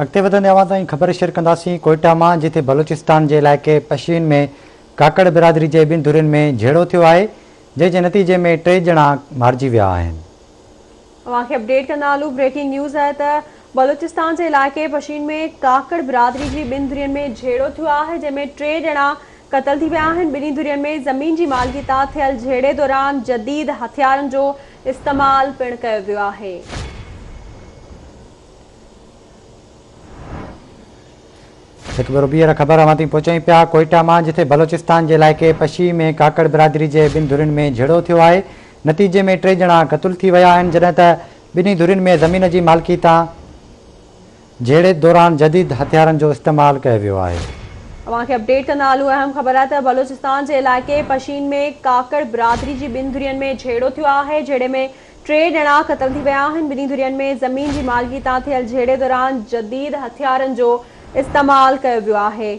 अॻिते वधंदे अवां ताईं ख़बर शेयर कंदासीं कोयटा मां, जिथे बलूचिस्तान जे इलाइक़े पशीन में काकड़ बिरादरी जे ॿिनि धुरियुनि में झेड़ो थियो आहे, जंहिंजे नतीजे में 3 ॼणा मारिजी विया आहिनि। अवांखे अपडेट कंदा हलूं। ब्रेकिंग न्यूज़ है त बलूचिस्तान जे इलाइक़े पशीन में काकड़ बिरादरी जी ॿिनि धुरियुनि में झेड़ो थियो आहे, जंहिंमें 3 ॼणा क़तल थी विया आहिनि। ॿिन्ही धुरियुनि में ज़मीन जी मालकीता थियल झेड़े दौरान जदीद हथियारनि जो इस्तेमालु पिणु कयो वियो आहे। हिकु भेरो ॿीहर ख़बर अवां ताईं पहुचायूं पिया कोयटा मां, जिथे बलूचिस्तान जे इलाइक़े पशी में काकड़ बिरादरी जे ॿिनि धुरियुनि में झेड़ो थियो आहे। नतीजे में 3 ॼणा क़तल थी विया आहिनि, जॾहिं त ॿिन्ही धुरियुनि में ज़मीन जी मालकीता झेड़े दौरान जदीद हथियारनि जो इस्तेमालु कयो वियो आहे। अवांखे अपडेट कंदा हलूं। अहम ख़बर आहे त बलूचिस्तान जे इलाइक़े पशीन में काकड़ बिरादरी जी ॿिनि धुरियुनि में झेड़ो थियो आहे, जहिड़े में 3 ॼणा क़तल थी विया आहिनि। ॿिन्ही धुरियुनि में ज़मीन जी मालकीता थियल झेड़े दौरान जदीद हथियारनि जो इस्तेमालु कयो वियो आहे।